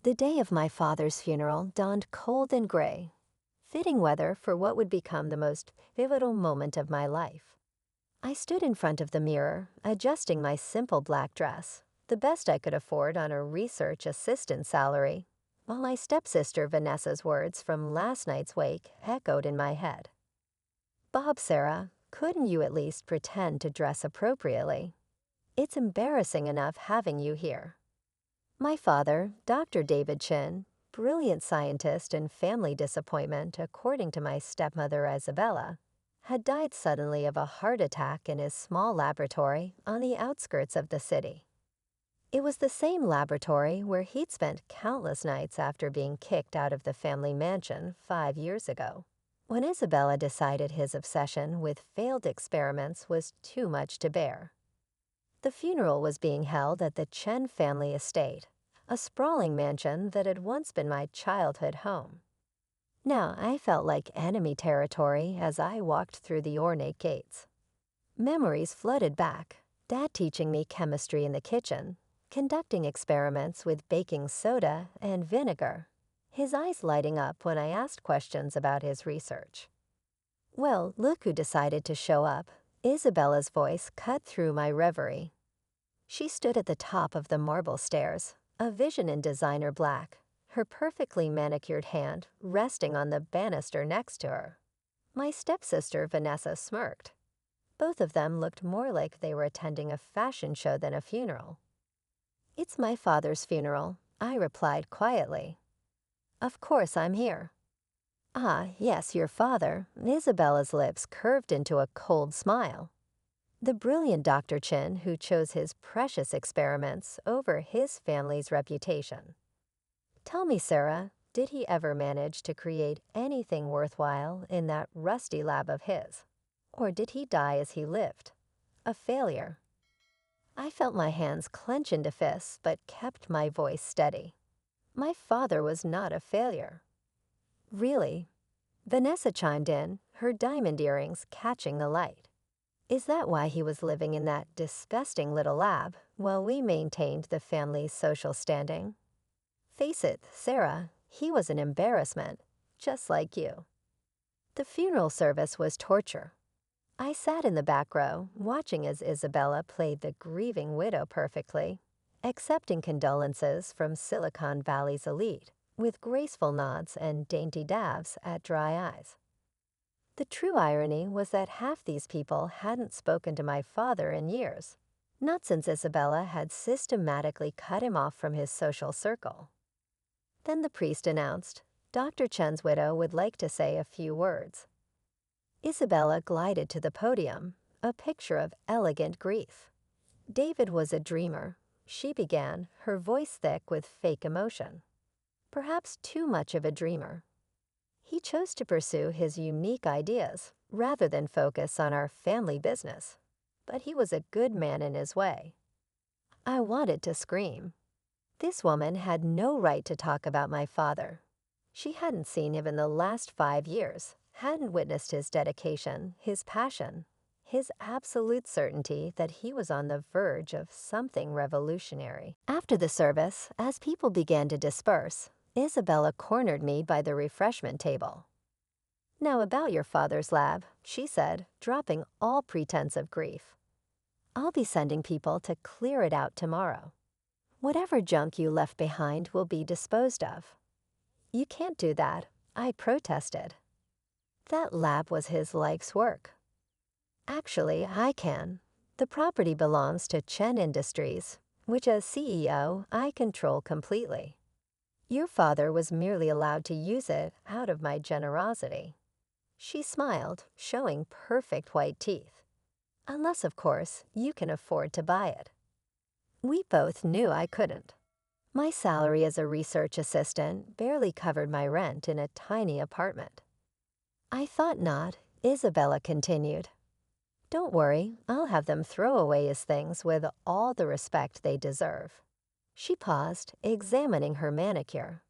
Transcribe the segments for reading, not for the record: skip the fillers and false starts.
The day of my father's funeral dawned cold and gray, fitting weather for what would become the most pivotal moment of my life. I stood in front of the mirror, adjusting my simple black dress, the best I could afford on a research assistant salary, while my stepsister Vanessa's words from last night's wake echoed in my head. Bob, Sarah, couldn't you at least pretend to dress appropriately? It's embarrassing enough having you here. My father, Dr. David Chin, brilliant scientist and family disappointment according to my stepmother Isabella, had died suddenly of a heart attack in his small laboratory on the outskirts of the city. It was the same laboratory where he'd spent countless nights after being kicked out of the family mansion 5 years ago, when Isabella decided his obsession with failed experiments was too much to bear. The funeral was being held at the Chen family estate, a sprawling mansion that had once been my childhood home. Now I felt like enemy territory as I walked through the ornate gates. Memories flooded back, Dad teaching me chemistry in the kitchen, conducting experiments with baking soda and vinegar, his eyes lighting up when I asked questions about his research. Well, look who decided to show up. Isabella's voice cut through my reverie. She stood at the top of the marble stairs, a vision in designer black, her perfectly manicured hand resting on the banister next to her. My stepsister Vanessa smirked. Both of them looked more like they were attending a fashion show than a funeral. "It's my father's funeral," I replied quietly. "Of course I'm here." "Ah, yes, your father." Isabella's lips curved into a cold smile. "The brilliant Dr. Chin who chose his precious experiments over his family's reputation. Tell me, Sarah, did he ever manage to create anything worthwhile in that rusty lab of his? Or did he die as he lived? A failure?" I felt my hands clench into fists but kept my voice steady. My father was not a failure. "Really?" Vanessa chimed in, her diamond earrings catching the light. "Is that why he was living in that disgusting little lab while we maintained the family's social standing? Face it, Sarah, he was an embarrassment, just like you." The funeral service was torture. I sat in the back row, watching as Isabella played the grieving widow perfectly, accepting condolences from Silicon Valley's elite, with graceful nods and dainty dabs at dry eyes. The true irony was that half these people hadn't spoken to my father in years, not since Isabella had systematically cut him off from his social circle. Then the priest announced, Dr. Chen's widow would like to say a few words. Isabella glided to the podium, a picture of elegant grief. "David was a dreamer," she began, her voice thick with fake emotion. "Perhaps too much of a dreamer. He chose to pursue his unique ideas rather than focus on our family business. But he was a good man in his way." I wanted to scream. This woman had no right to talk about my father. She hadn't seen him in the last 5 years, hadn't witnessed his dedication, his passion, his absolute certainty that he was on the verge of something revolutionary. After the service, as people began to disperse, Isabella cornered me by the refreshment table. "Now about your father's lab," she said, dropping all pretense of grief. "I'll be sending people to clear it out tomorrow. Whatever junk you left behind will be disposed of." "You can't do that," I protested. "That lab was his life's work." "Actually, I can. The property belongs to Chen Industries, which as CEO I control completely. Your father was merely allowed to use it out of my generosity." She smiled, showing perfect white teeth. "Unless, of course, you can afford to buy it." We both knew I couldn't. My salary as a research assistant barely covered my rent in a tiny apartment. "I thought not," Isabella continued. "Don't worry, I'll have them throw away his things with all the respect they deserve." She paused, examining her manicure.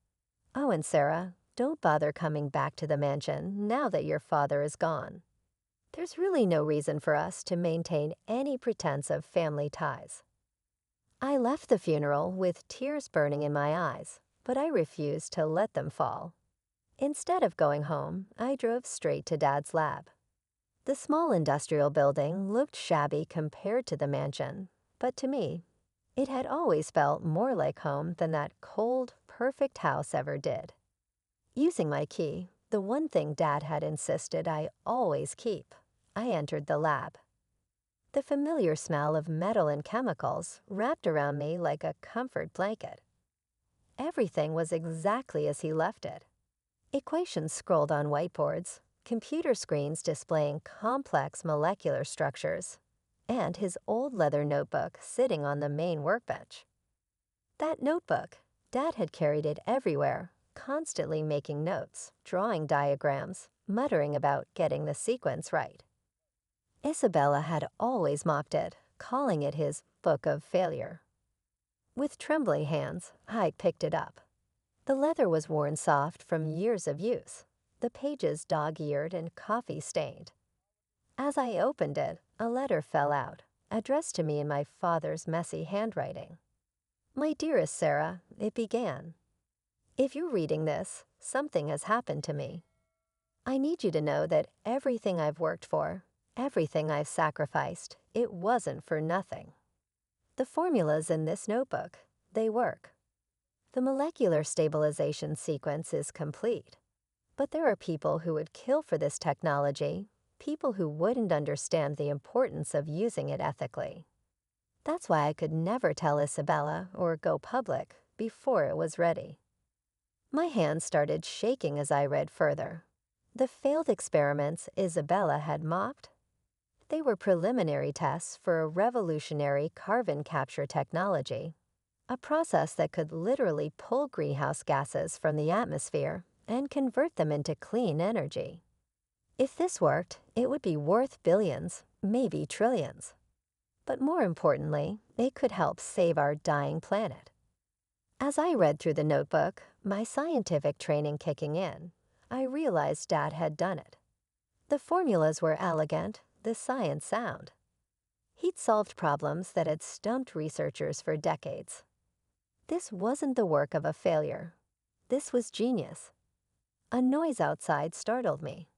"Oh, and Sarah, don't bother coming back to the mansion now that your father is gone. There's really no reason for us to maintain any pretense of family ties." I left the funeral with tears burning in my eyes, but I refused to let them fall. Instead of going home, I drove straight to Dad's lab. The small industrial building looked shabby compared to the mansion, but to me, it had always felt more like home than that cold, perfect house ever did. Using my key, the one thing Dad had insisted I always keep, I entered the lab. The familiar smell of metal and chemicals wrapped around me like a comfort blanket. Everything was exactly as he left it. Equations scrolled on whiteboards, computer screens displaying complex molecular structures, and his old leather notebook sitting on the main workbench. That notebook, Dad had carried it everywhere, constantly making notes, drawing diagrams, muttering about getting the sequence right. Isabella had always mocked it, calling it his book of failure. With trembling hands, I picked it up. The leather was worn soft from years of use, the pages dog-eared and coffee-stained. As I opened it, a letter fell out, addressed to me in my father's messy handwriting. "My dearest Sarah," it began. "If you're reading this, something has happened to me. I need you to know that everything I've worked for, everything I've sacrificed, it wasn't for nothing. The formulas in this notebook, they work. The molecular stabilization sequence is complete. But there are people who would kill for this technology, people who wouldn't understand the importance of using it ethically. That's why I could never tell Isabella or go public before it was ready." My hands started shaking as I read further. The failed experiments Isabella had mocked? They were preliminary tests for a revolutionary carbon capture technology, a process that could literally pull greenhouse gases from the atmosphere and convert them into clean energy. If this worked, it would be worth billions, maybe trillions. But more importantly, it could help save our dying planet. As I read through the notebook, my scientific training kicking in, I realized Dad had done it. The formulas were elegant, the science sound. He'd solved problems that had stumped researchers for decades. This wasn't the work of a failure. This was genius. A noise outside startled me.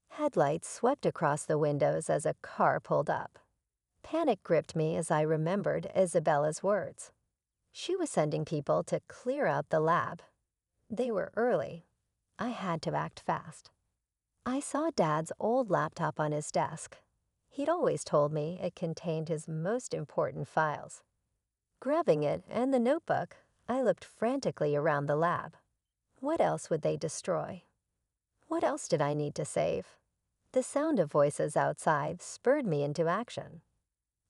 Headlights swept across the windows as a car pulled up. Panic gripped me as I remembered Isabella's words. She was sending people to clear out the lab. They were early. I had to act fast. I saw Dad's old laptop on his desk. He'd always told me it contained his most important files. Grabbing it and the notebook, I looked frantically around the lab. What else would they destroy? What else did I need to save? The sound of voices outside spurred me into action.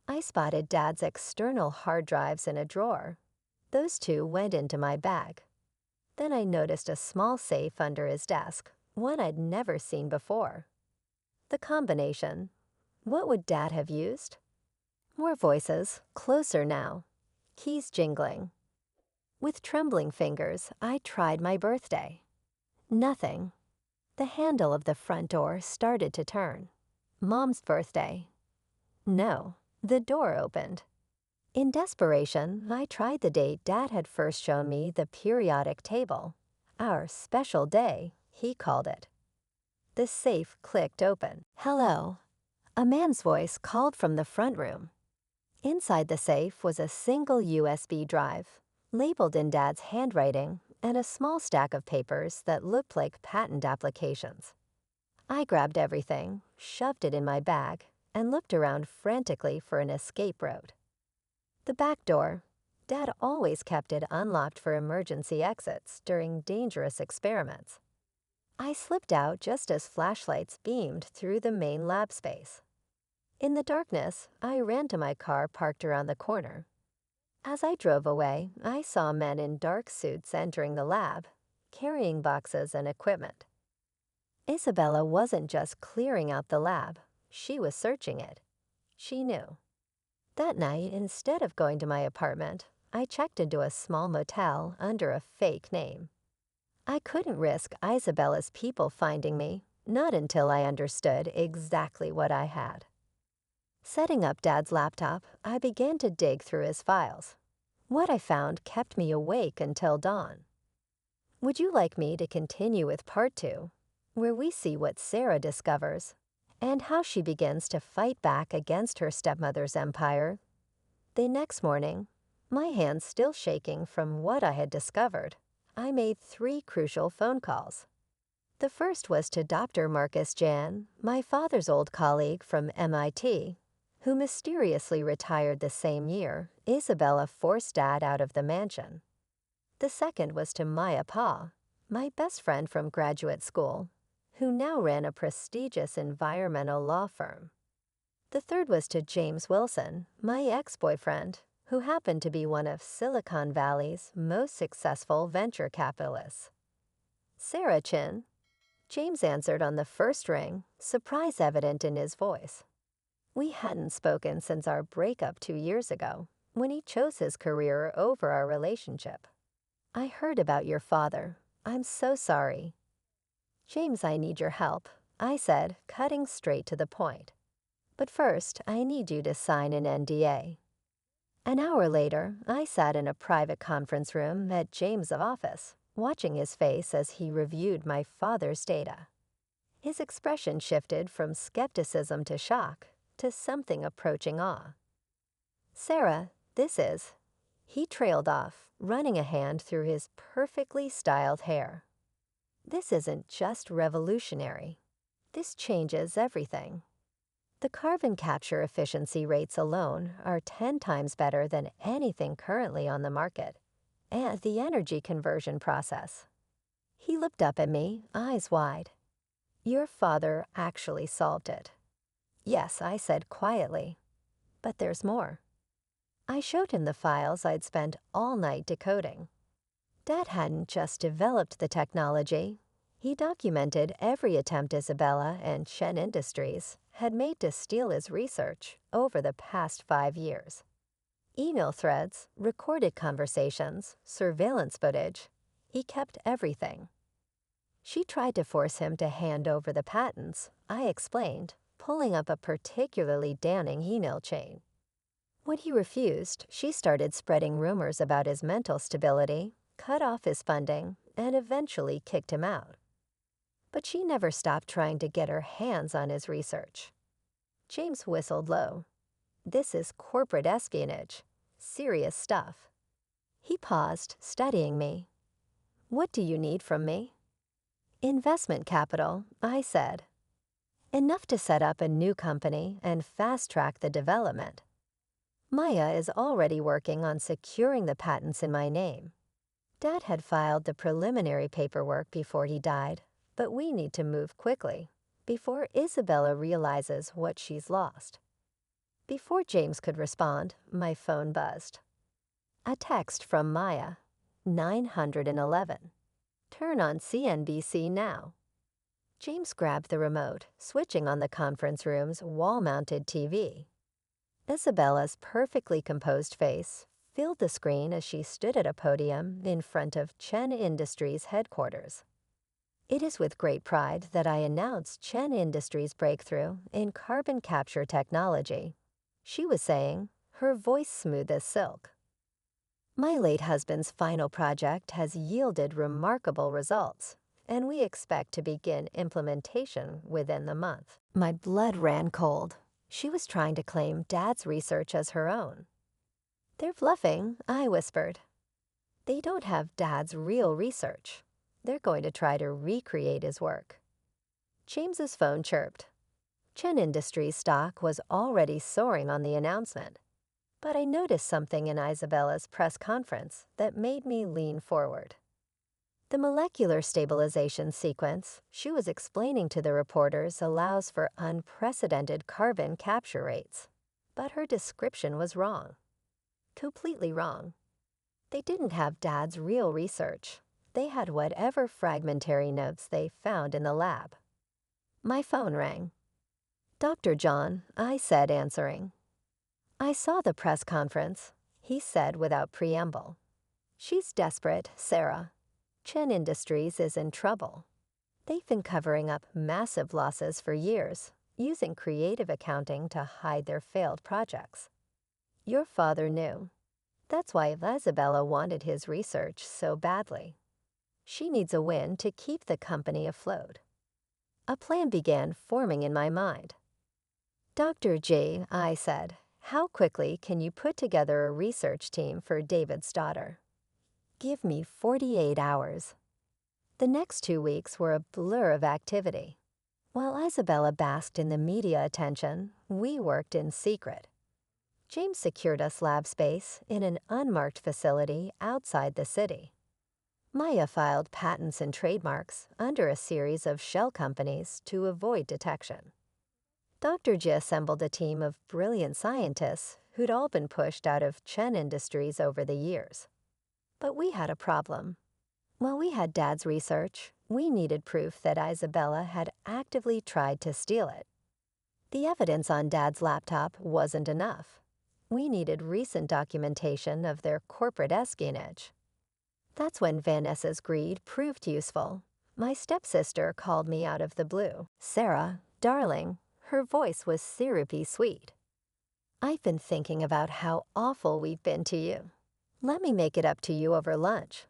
I spotted Dad's external hard drives in a drawer. Those two went into my bag. Then I noticed a small safe under his desk, one I'd never seen before. The combination. What would Dad have used? More voices, closer now. Keys jingling. With trembling fingers, I tried my birthday. Nothing. The handle of the front door started to turn. Mom's birthday. No, the door opened. In desperation, I tried the date Dad had first shown me the periodic table. Our special day, he called it. The safe clicked open. "Hello." A man's voice called from the front room. Inside the safe was a single USB drive, labeled in Dad's handwriting, and a small stack of papers that looked like patent applications. I grabbed everything, shoved it in my bag, and looked around frantically for an escape route. The back door. Dad always kept it unlocked for emergency exits during dangerous experiments. I slipped out just as flashlights beamed through the main lab space. In the darkness, I ran to my car parked around the corner. As I drove away, I saw men in dark suits entering the lab, carrying boxes and equipment. Isabella wasn't just clearing out the lab, she was searching it. She knew. That night, instead of going to my apartment, I checked into a small motel under a fake name. I couldn't risk Isabella's people finding me, not until I understood exactly what I had. Setting up Dad's laptop, I began to dig through his files. What I found kept me awake until dawn. Would you like me to continue with part 2, where we see what Sarah discovers and how she begins to fight back against her stepmother's empire? The next morning, my hands still shaking from what I had discovered, I made 3 crucial phone calls. The first was to Dr. Marcus Jan, my father's old colleague from MIT, who mysteriously retired the same year Isabella forced Dad out of the mansion. The second was to Maya Pa, my best friend from graduate school, who now ran a prestigious environmental law firm. The third was to James Wilson, my ex-boyfriend, who happened to be one of Silicon Valley's most successful venture capitalists. "Sarah Chin," James answered on the first ring, surprise evident in his voice. We hadn't spoken since our breakup 2 years ago, when he chose his career over our relationship. "I heard about your father. I'm so sorry." "James, I need your help," I said, cutting straight to the point. "But first, I need you to sign an NDA." An hour later, I sat in a private conference room at James' office, watching his face as he reviewed my father's data. His expression shifted from skepticism to shock to something approaching awe. "Sarah, this is—" He trailed off, running a hand through his perfectly styled hair. "This isn't just revolutionary. This changes everything. The carbon capture efficiency rates alone are 10 times better than anything currently on the market, and the energy conversion process." He looked up at me, eyes wide. "Your father actually solved it." "Yes," I said quietly. "But there's more." I showed him the files I'd spent all night decoding. Dad hadn't just developed the technology. He documented every attempt Isabella and Chen Industries had made to steal his research over the past 5 years. Email threads, recorded conversations, surveillance footage. He kept everything. "She tried to force him to hand over the patents," I explained, pulling up a particularly damning email chain. "When he refused, she started spreading rumors about his mental stability, cut off his funding, and eventually kicked him out. But she never stopped trying to get her hands on his research." James whistled low. "This is corporate espionage. Serious stuff." He paused, studying me. "What do you need from me?" "Investment capital," I said. "Enough to set up a new company and fast-track the development. Maya is already working on securing the patents in my name. Dad had filed the preliminary paperwork before he died, but we need to move quickly, before Isabella realizes what she's lost." Before James could respond, my phone buzzed. A text from Maya, 911. "Turn on CNBC now." James grabbed the remote, switching on the conference room's wall-mounted TV. Isabella's perfectly composed face filled the screen as she stood at a podium in front of Chen Industries headquarters. "It is with great pride that I announce Chen Industries' breakthrough in carbon capture technology," she was saying, her voice smooth as silk. "My late husband's final project has yielded remarkable results, and we expect to begin implementation within the month." My blood ran cold. She was trying to claim Dad's research as her own. "They're bluffing," I whispered. "They don't have Dad's real research. They're going to try to recreate his work." James's phone chirped. Chen Industries stock was already soaring on the announcement, but I noticed something in Isabella's press conference that made me lean forward. The molecular stabilization sequence she was explaining to the reporters allows for unprecedented carbon capture rates, but her description was wrong. Completely wrong. They didn't have Dad's real research. They had whatever fragmentary notes they found in the lab. My phone rang. "Dr. John," I said, answering. "I saw the press conference," he said without preamble. "She's desperate, Sarah. Chen Industries is in trouble. They've been covering up massive losses for years, using creative accounting to hide their failed projects. Your father knew. That's why Isabella wanted his research so badly. She needs a win to keep the company afloat. A plan began forming in my mind. Dr. J, I said, how quickly can you put together a research team for David's daughter? Give me 48 hours. The next 2 weeks were a blur of activity. While Isabella basked in the media attention, we worked in secret. James secured us lab space in an unmarked facility outside the city. Maya filed patents and trademarks under a series of shell companies to avoid detection. Dr. J assembled a team of brilliant scientists who'd all been pushed out of Chen Industries over the years. But we had a problem. While we had Dad's research, we needed proof that Isabella had actively tried to steal it. The evidence on Dad's laptop wasn't enough. We needed recent documentation of their corporate espionage. That's when Vanessa's greed proved useful. My stepsister called me out of the blue. Sarah, darling, her voice was syrupy sweet. I've been thinking about how awful we've been to you. Let me make it up to you over lunch.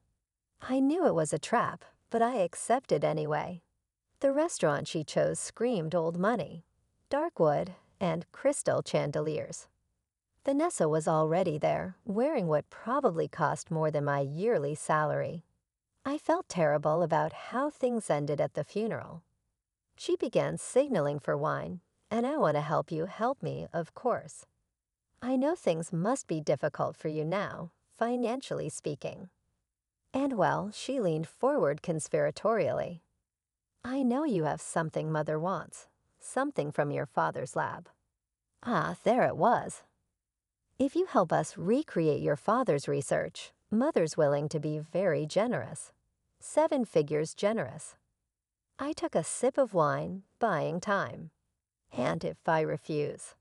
I knew it was a trap, but I accepted anyway. The restaurant she chose screamed old money, dark wood, and crystal chandeliers. Vanessa was already there, wearing what probably cost more than my yearly salary. I felt terrible about how things ended at the funeral. She began signaling for wine, and I want to help you help me, of course. I know things must be difficult for you now, financially speaking. And well, she leaned forward conspiratorially. I know you have something Mother wants, something from your father's lab. Ah, there it was. If you help us recreate your father's research, Mother's willing to be very generous. 7 figures generous. I took a sip of wine, buying time. And if I refuse?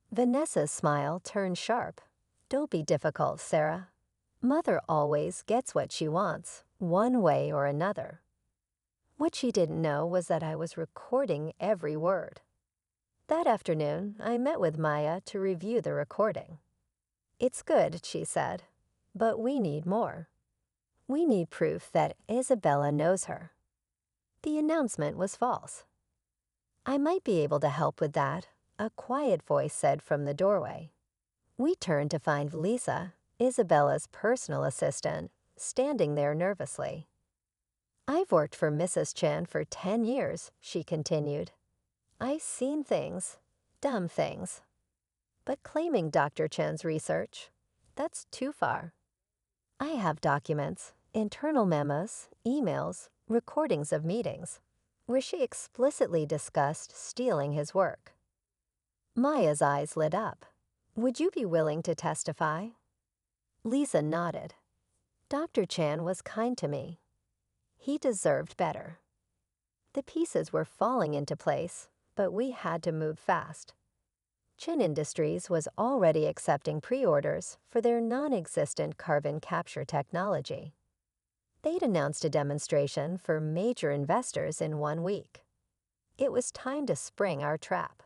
Vanessa's smile turned sharp. Don't be difficult, Sarah. Mother always gets what she wants, one way or another. What she didn't know was that I was recording every word. That afternoon, I met with Maya to review the recording. It's good, she said, but we need more. We need proof that Isabella knows her. The announcement was false. I might be able to help with that, a quiet voice said from the doorway. We turned to find Lisa, Isabella's personal assistant, standing there nervously. I've worked for Mrs. Chen for 10 years, she continued. I've seen things, dumb things. But claiming Dr. Chen's research, that's too far. I have documents, internal memos, emails, recordings of meetings, where she explicitly discussed stealing his work. Maya's eyes lit up. Would you be willing to testify? Lisa nodded. Dr. Chan was kind to me. He deserved better. The pieces were falling into place, but we had to move fast. Chen Industries was already accepting pre-orders for their non-existent carbon capture technology. They'd announced a demonstration for major investors in 1 week. It was time to spring our trap.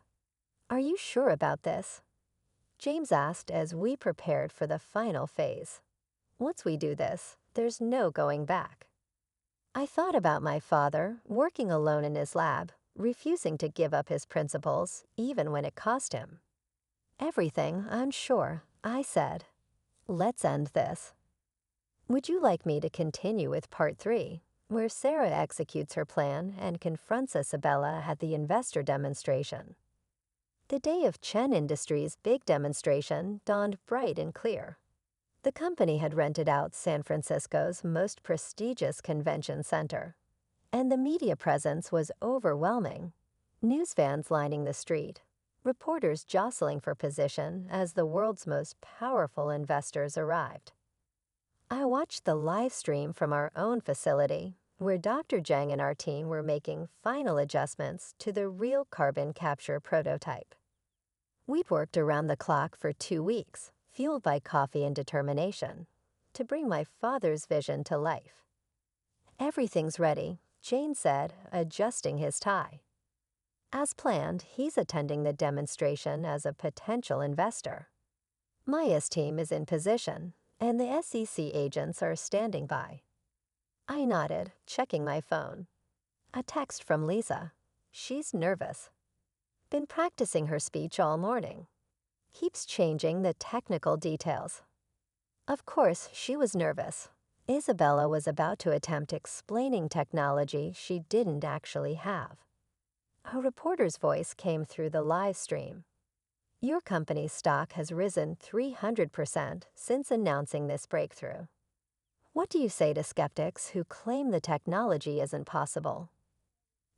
Are you sure about this? James asked as we prepared for the final phase. Once we do this, there's no going back. I thought about my father, working alone in his lab, refusing to give up his principles, even when it cost him. Everything, I'm sure, I said. Let's end this. Would you like me to continue with part 3, where Sarah executes her plan and confronts Isabella at the investor demonstration? The day of Chen Industries' big demonstration dawned bright and clear. The company had rented out San Francisco's most prestigious convention center, and the media presence was overwhelming. News vans lining the street, reporters jostling for position as the world's most powerful investors arrived. I watched the live stream from our own facility, where Dr. Zhang and our team were making final adjustments to the real carbon capture prototype. We'd worked around the clock for 2 weeks, fueled by coffee and determination, to bring my father's vision to life. Everything's ready, Jane said, adjusting his tie. As planned, he's attending the demonstration as a potential investor. Maya's team is in position, and the SEC agents are standing by. I nodded, checking my phone. A text from Lisa. She's nervous. Been practicing her speech all morning. Keeps changing the technical details. Of course, she was nervous. Isabella was about to attempt explaining technology she didn't actually have. A reporter's voice came through the live stream. Your company's stock has risen 300% since announcing this breakthrough. What do you say to skeptics who claim the technology isn't possible?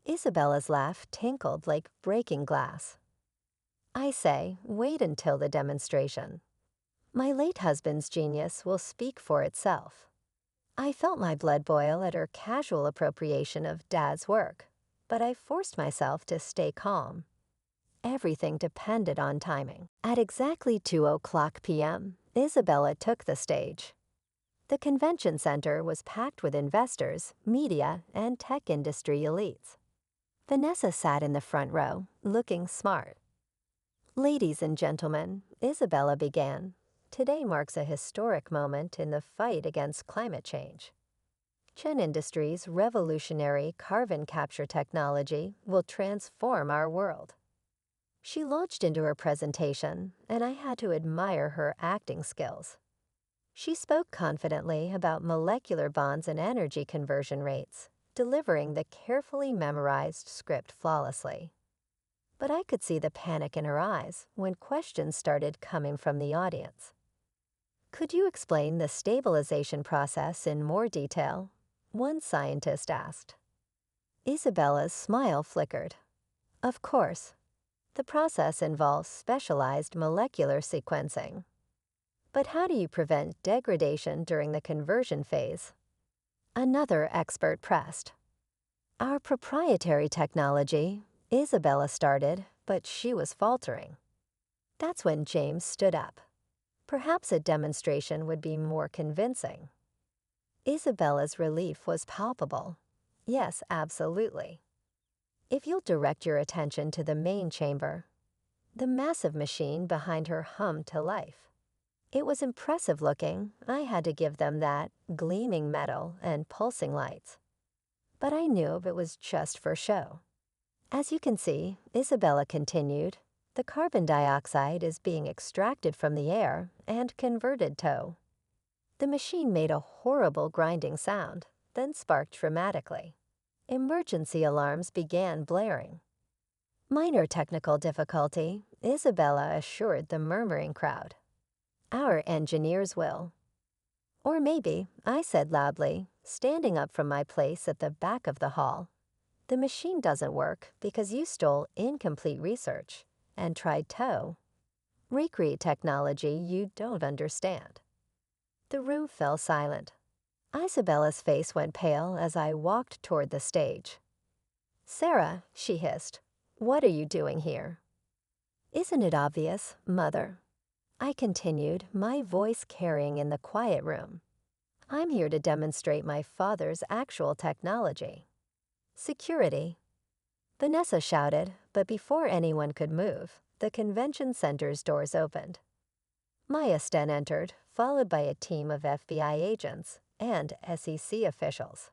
Isabella's laugh tinkled like breaking glass. I say, wait until the demonstration. My late husband's genius will speak for itself. I felt my blood boil at her casual appropriation of Dad's work, but I forced myself to stay calm. Everything depended on timing. At exactly 2:00 p.m., Isabella took the stage. The convention center was packed with investors, media, and tech industry elites. Vanessa sat in the front row, looking smart. Ladies and gentlemen, Isabella began. Today marks a historic moment in the fight against climate change. Chen Industries' revolutionary carbon capture technology will transform our world. She launched into her presentation, and I had to admire her acting skills. She spoke confidently about molecular bonds and energy conversion rates, delivering the carefully memorized script flawlessly. But I could see the panic in her eyes when questions started coming from the audience. Could you explain the stabilization process in more detail? One scientist asked. Isabella's smile flickered. Of course. The process involves specialized molecular sequencing. But how do you prevent degradation during the conversion phase? Another expert pressed. Our proprietary technology, Isabella started, but she was faltering. That's when James stood up. Perhaps a demonstration would be more convincing. Isabella's relief was palpable. Yes, absolutely. If you'll direct your attention to the main chamber, the massive machine behind her hummed to life. It was impressive looking. I had to give them that gleaming metal and pulsing lights. But I knew it was just for show. As you can see, Isabella continued, the carbon dioxide is being extracted from the air and converted to. The machine made a horrible grinding sound, then sparked dramatically. Emergency alarms began blaring. Minor technical difficulty, Isabella assured the murmuring crowd. Our engineers will. Or maybe, I said loudly, standing up from my place at the back of the hall, the machine doesn't work because you stole incomplete research and tried to recreate technology you don't understand. The room fell silent. Isabella's face went pale as I walked toward the stage. Sarah, she hissed, what are you doing here? Isn't it obvious, Mother? I continued, my voice carrying in the quiet room. I'm here to demonstrate my father's actual technology. Security. Vanessa shouted, but before anyone could move, the convention center's doors opened. Maya Sten entered, followed by a team of FBI agents and SEC officials.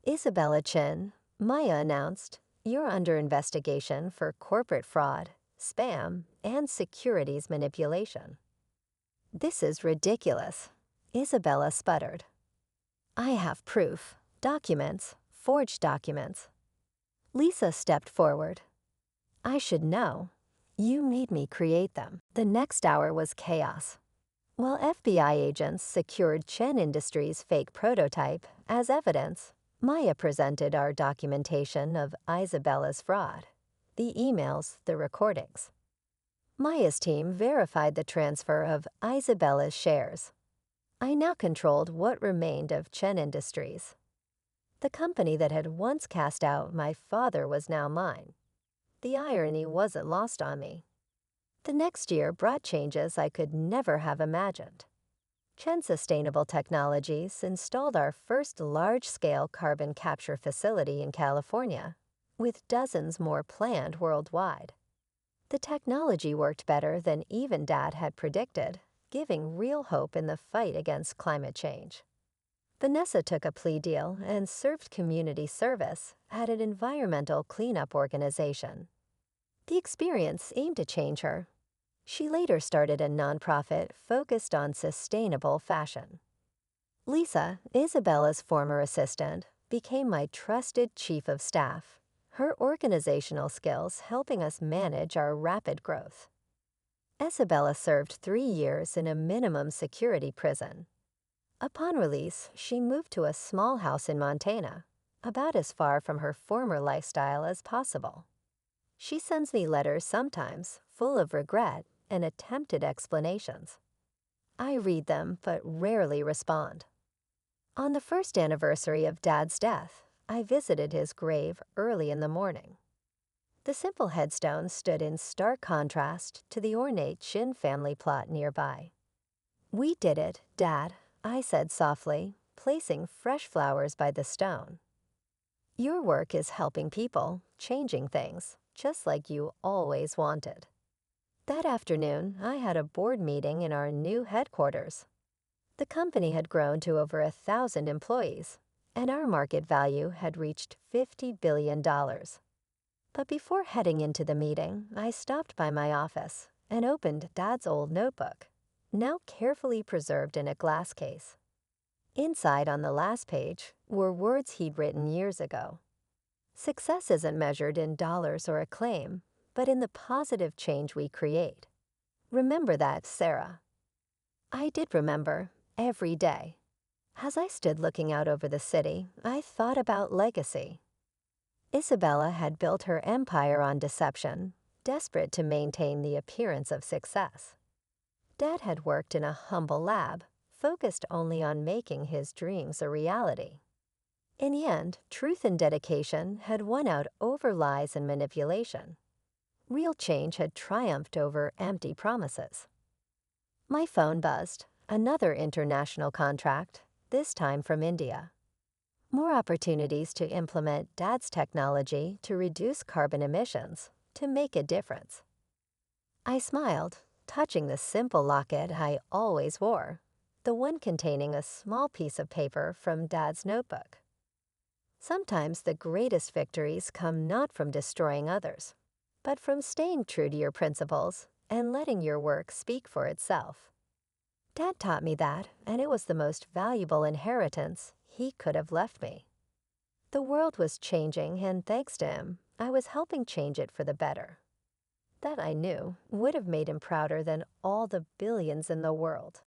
Isabella Chen, Maya announced, you're under investigation for corporate fraud, spam, and securities manipulation. This is ridiculous, Isabella sputtered. I have proof, documents, forged documents. Lisa stepped forward. I should know. You made me create them. The next hour was chaos. While FBI agents secured Chen Industries' fake prototype as evidence, Maya presented our documentation of Isabella's fraud, the emails, the recordings. Maya's team verified the transfer of Isabella's shares. I now controlled what remained of Chen Industries. The company that had once cast out my father was now mine. The irony wasn't lost on me. The next year brought changes I could never have imagined. Chen Sustainable Technologies installed our first large-scale carbon capture facility in California, with dozens more planned worldwide. The technology worked better than even Dad had predicted, giving real hope in the fight against climate change. Vanessa took a plea deal and served community service at an environmental cleanup organization. The experience aimed to change her. She later started a nonprofit focused on sustainable fashion. Lisa, Isabella's former assistant, became my trusted chief of staff, her organizational skills helping us manage our rapid growth. Isabella served 3 years in a minimum security prison. Upon release, she moved to a small house in Montana, about as far from her former lifestyle as possible. She sends me letters sometimes, full of regret and attempted explanations. I read them but rarely respond. On the first anniversary of Dad's death, I visited his grave early in the morning. The simple headstone stood in stark contrast to the ornate Chin family plot nearby. "We did it, Dad," I said softly, placing fresh flowers by the stone. "Your work is helping people, changing things, just like you always wanted." That afternoon, I had a board meeting in our new headquarters. The company had grown to over 1,000 employees, and our market value had reached $50 billion. But before heading into the meeting, I stopped by my office and opened Dad's old notebook, now carefully preserved in a glass case. Inside on the last page were words he'd written years ago. "Success isn't measured in dollars or acclaim, but in the positive change we create. Remember that, Sarah." I did remember, every day. As I stood looking out over the city, I thought about legacy. Isabella had built her empire on deception, desperate to maintain the appearance of success. Dad had worked in a humble lab, focused only on making his dreams a reality. In the end, truth and dedication had won out over lies and manipulation. Real change had triumphed over empty promises. My phone buzzed. Another international contract, this time from India. More opportunities to implement Dad's technology to reduce carbon emissions, to make a difference. I smiled, touching the simple locket I always wore, the one containing a small piece of paper from Dad's notebook. Sometimes the greatest victories come not from destroying others, but from staying true to your principles and letting your work speak for itself. Dad taught me that, and it was the most valuable inheritance he could have left me. The world was changing, and thanks to him, I was helping change it for the better. That I knew would have made him prouder than all the billions in the world.